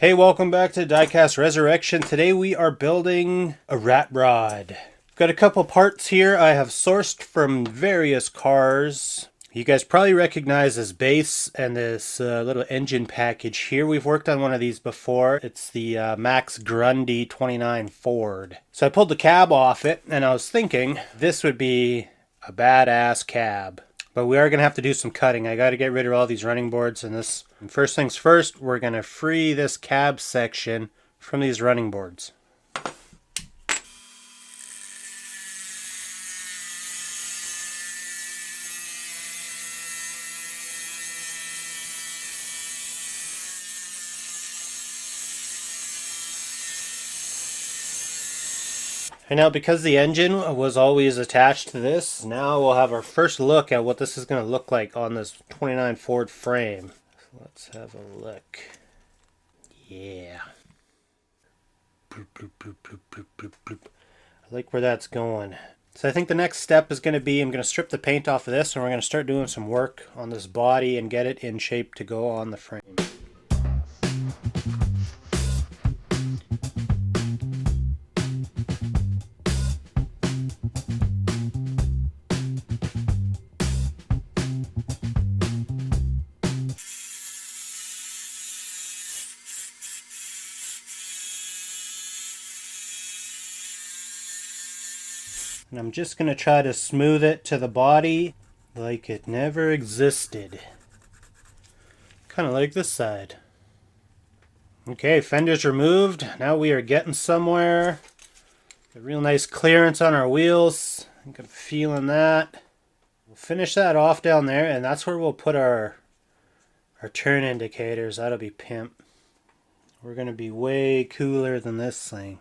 Hey, welcome back to Diecast Resurrection. Today we are building a rat rod. Got a couple parts here I have sourced from various cars. You guys probably recognize this base and this little engine package here. We've worked on one of these before. It's the Max Grundy 29 Ford. So I pulled the cab off it and I was thinking this would be a badass cab. But we are going to have to do some cutting. I got to get rid of all these running boards and this. And first things first, we're going to free this cab section from these running boards. And now because the engine was always attached to this, now we'll have our first look at what this is going to look like on this 29 Ford frame. So let's have a look. Yeah. Bloop, bloop, bloop, bloop, bloop, bloop, bloop. I like where that's going. So I think the next step is going to be I'm going to strip the paint off of this and we're going to start doing some work on this body and get it in shape to go on the frame. And I'm just going to try to smooth it to the body like it never existed. Kind of like this side. Okay, fenders removed. Now we are getting somewhere. A real nice clearance on our wheels. I think I'm feeling that. We'll finish that off down there, and that's where we'll put our turn indicators. That'll be pimp. We're going to be way cooler than this thing.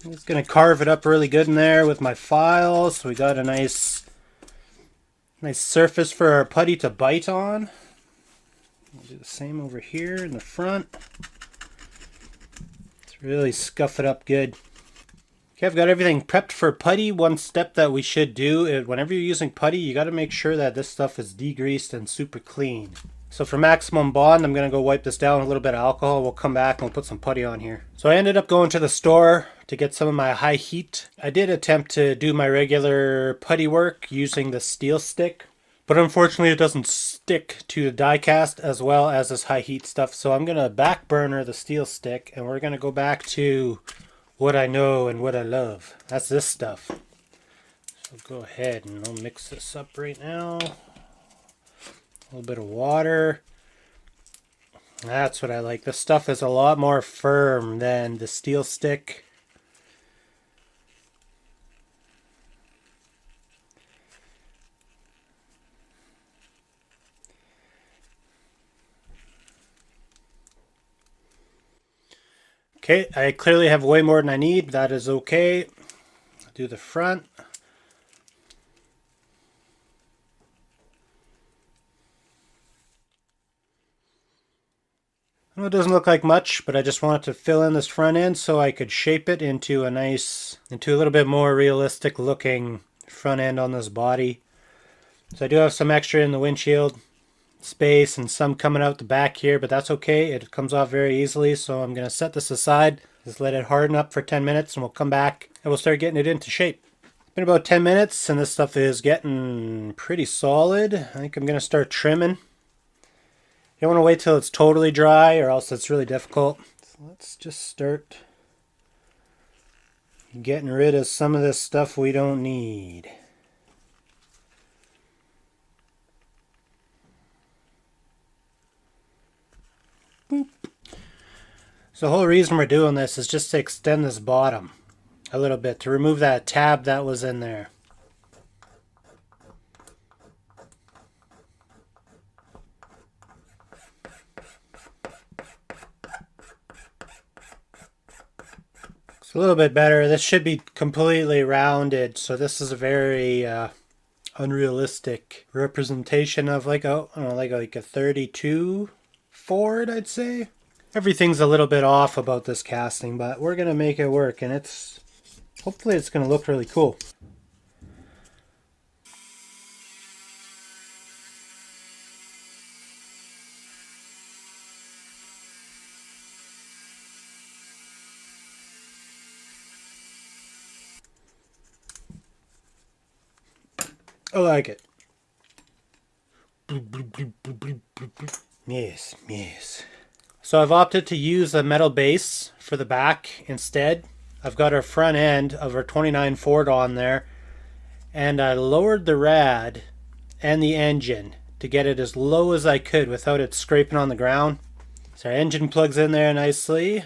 I'm just going to carve it up really good in there with my files. So we got a nice surface for our putty to bite on. We'll do the same over here in the front. Let's really scuff it up good. Okay, I've got everything prepped for putty. One step that we should do is whenever you're using putty, you got to make sure that this stuff is degreased and super clean. So for maximum bond, I'm going to go wipe this down with a little bit of alcohol. We'll come back and we'll put some putty on here. So I ended up going to the store to get some of my high heat. I did attempt to do my regular putty work using the steel stick, but unfortunately it doesn't stick to the die cast as well as this high heat stuff. So I'm going to back burner the steel stick and we're going to go back to what I know and what I love. That's this stuff. So go ahead and I'll mix this up right now. A little bit of water. That's what I like. This stuff is a lot more firm than the steel stick. Okay, I clearly have way more than I need. That is okay. I'll do the front. I know it doesn't look like much, but I just wanted to fill in this front end so I could shape it into a little bit more realistic looking front end on this body. So I do have some extra in the windshield space and some coming out the back here, but that's okay. It comes off very easily, so I'm going to set this aside. Just let it harden up for 10 minutes and we'll come back and we'll start getting it into shape. It's been about 10 minutes and this stuff is getting pretty solid. I think I'm going to start trimming. You don't want to wait till it's totally dry or else it's really difficult. So let's just start getting rid of some of this stuff we don't need. Boop. So the whole reason we're doing this is just to extend this bottom a little bit, to remove that tab that was in there. A little bit better. This should be completely rounded, so this is a very unrealistic representation of like a 32 Ford, I'd say. Everything's a little bit off about this casting, but we're gonna make it work, and hopefully it's gonna look really cool. I like it. Yes, yes. So I've opted to use a metal base for the back instead. I've got our front end of our 29 Ford on there, and I lowered the rad and the engine to get it as low as I could without it scraping on the ground. So our engine plugs in there nicely.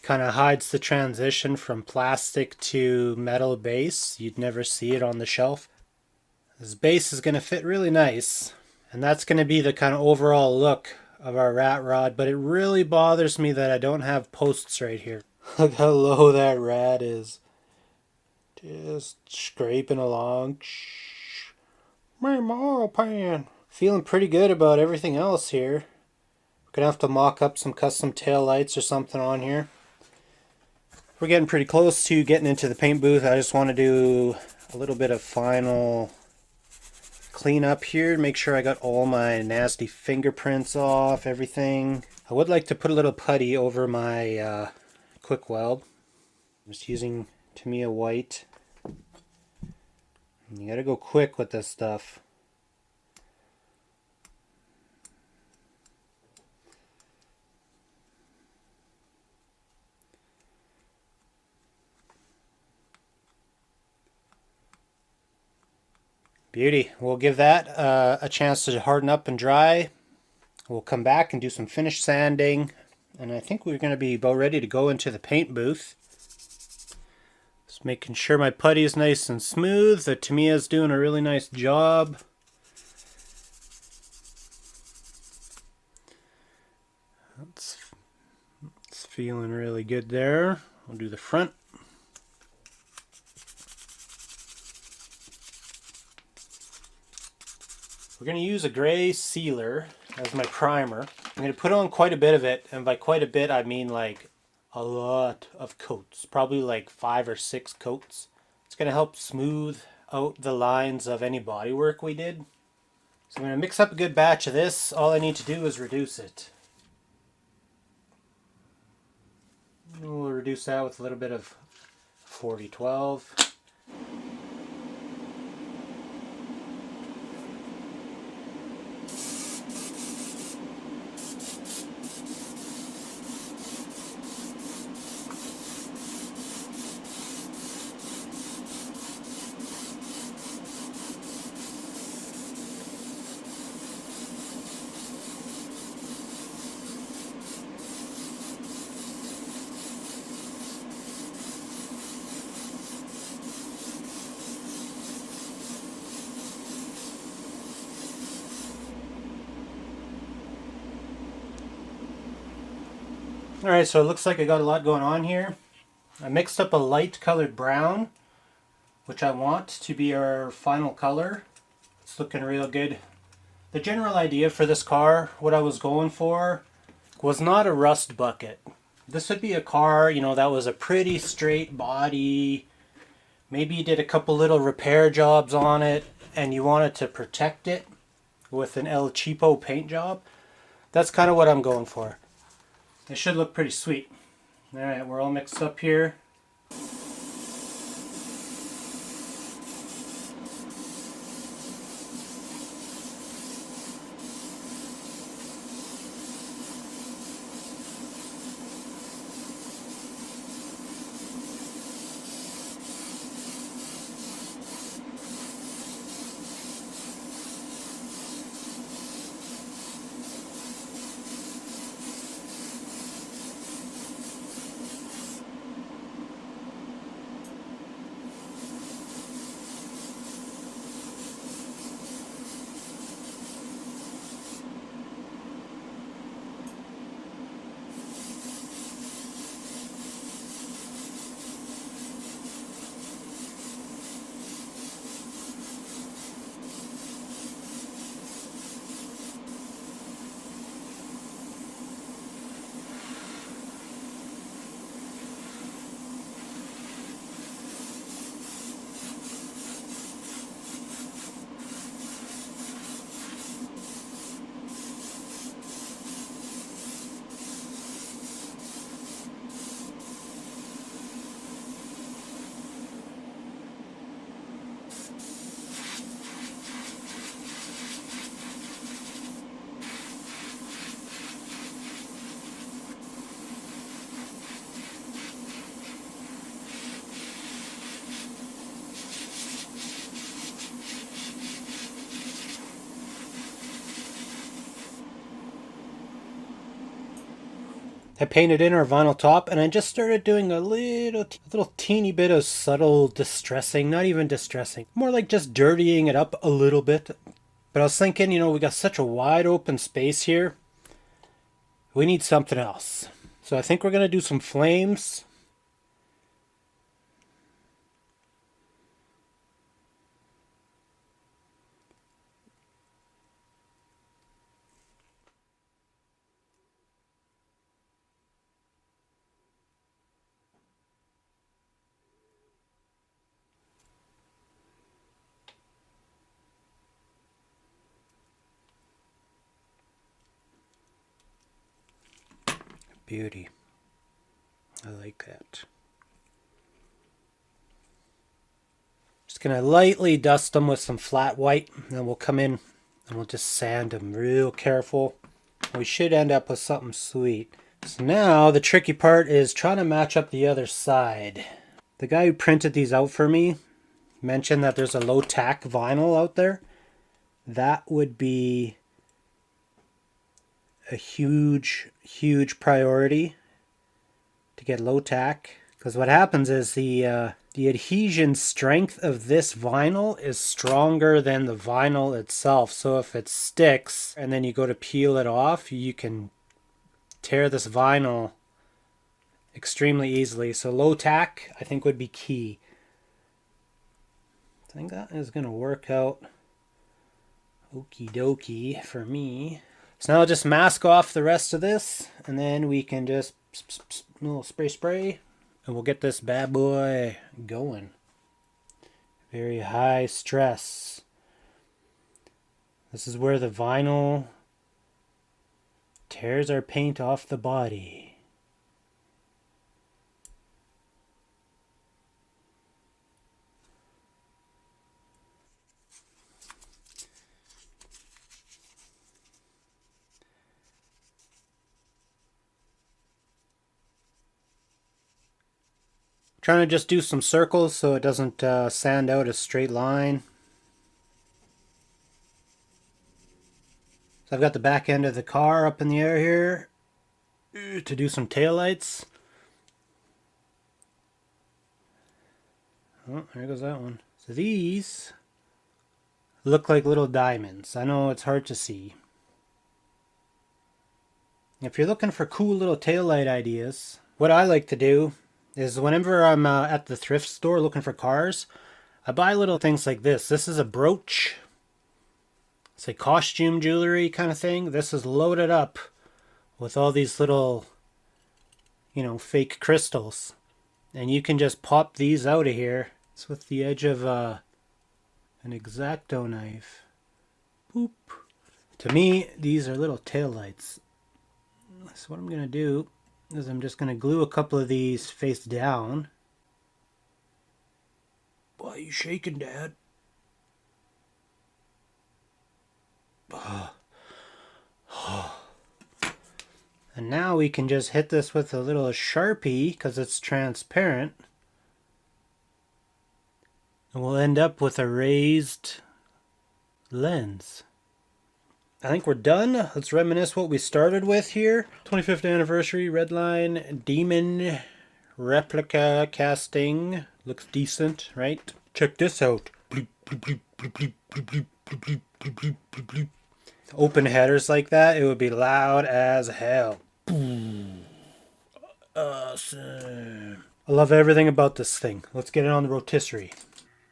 Kind of hides the transition from plastic to metal base. You'd never see it on the shelf. This base is going to fit really nice, and that's going to be the kind of overall look of our rat rod, but it really bothers me that I don't have posts right here. Look how low that rad is. Just scraping along. My oil pan. Feeling pretty good about everything else here. We're gonna have to mock up some custom tail lights or something on here. We're getting pretty close to getting into the paint booth. I just want to do a little bit of final clean up here, make sure I got all my nasty fingerprints off, everything. I would like to put a little putty over my quick weld. I'm just using Tamiya white. You gotta go quick with this stuff. Beauty. We'll give that a chance to harden up and dry. We'll come back and do some finish sanding, and I think we're going to be about ready to go into the paint booth. Just making sure my putty is nice and smooth. The Tamiya's doing a really nice job. It's feeling really good there. We'll do the front. We're going to use a gray sealer as my primer. I'm going to put on quite a bit of it, and by quite a bit I mean like a lot of coats, probably like 5 or 6 coats. It's going to help smooth out the lines of any bodywork we did. So I'm going to mix up a good batch of this. All I need to do is reduce it. We'll reduce that with a little bit of 4012. Alright, so it looks like I got a lot going on here. I mixed up a light colored brown, which I want to be our final color. It's looking real good. The general idea for this car, what I was going for, was not a rust bucket. This would be a car, you know, that was a pretty straight body. Maybe you did a couple little repair jobs on it and you wanted to protect it with an El Cheapo paint job. That's kind of what I'm going for. It should look pretty sweet. Alright, we're all mixed up here. I painted in our vinyl top, and I just started doing a little teeny bit of subtle distressing, not even distressing, more like just dirtying it up a little bit. But I was thinking, you know, we got such a wide open space here. We need something else. So I think we're going to do some flames. Beauty. I like that. Just gonna lightly dust them with some flat white, and then we'll come in and we'll just sand them real careful. We should end up with something sweet. So now the tricky part is trying to match up the other side. The guy who printed these out for me mentioned that there's a low tack vinyl out there. That would be a huge priority to get low tack, because what happens is the adhesion strength of this vinyl is stronger than the vinyl itself. So if it sticks and then you go to peel it off, you can tear this vinyl extremely easily. So low tack, I think, would be key. I think that is going to work out okie dokie for me. So now I'll just mask off the rest of this, and then we can just a little spray, and we'll get this bad boy going. Very high stress. This is where the vinyl tears our paint off the body. Trying to just do some circles so it doesn't sand out a straight line. So I've got the back end of the car up in the air here to do some taillights. Oh, there goes that one. So these look like little diamonds. I know it's hard to see. If you're looking for cool little taillight ideas, what I like to do is whenever I'm at the thrift store looking for cars, I buy little things like this. This is a brooch. It's a costume jewelry kind of thing. This is loaded up with all these little, you know, fake crystals. And you can just pop these out of here. It's with the edge of an X-Acto knife. Boop. To me, these are little tail lights. So what I'm going to do is I'm just going to glue a couple of these face down. Why are you shaking, Dad? And now we can just hit this with a little Sharpie because it's transparent. And we'll end up with a raised lens. I think we're done. Let's reminisce what we started with here. 25th anniversary Redline Demon replica casting. Looks decent, right? Check this out. Open headers like that, it would be loud as hell. Awesome. I love everything about this thing. Let's get it on the rotisserie.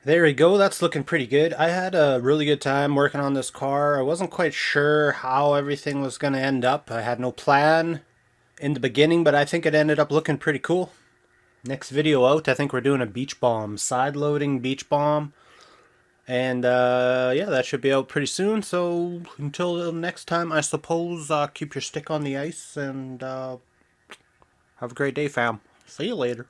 There we go, that's looking pretty good. I had a really good time working on this car. I wasn't quite sure how everything was going to end up. I had no plan in the beginning, but I think it ended up looking pretty cool. Next video out, I think we're doing a beach bomb, side-loading beach bomb. And yeah, that should be out pretty soon. So until next time, I suppose, keep your stick on the ice and have a great day, fam. See you later.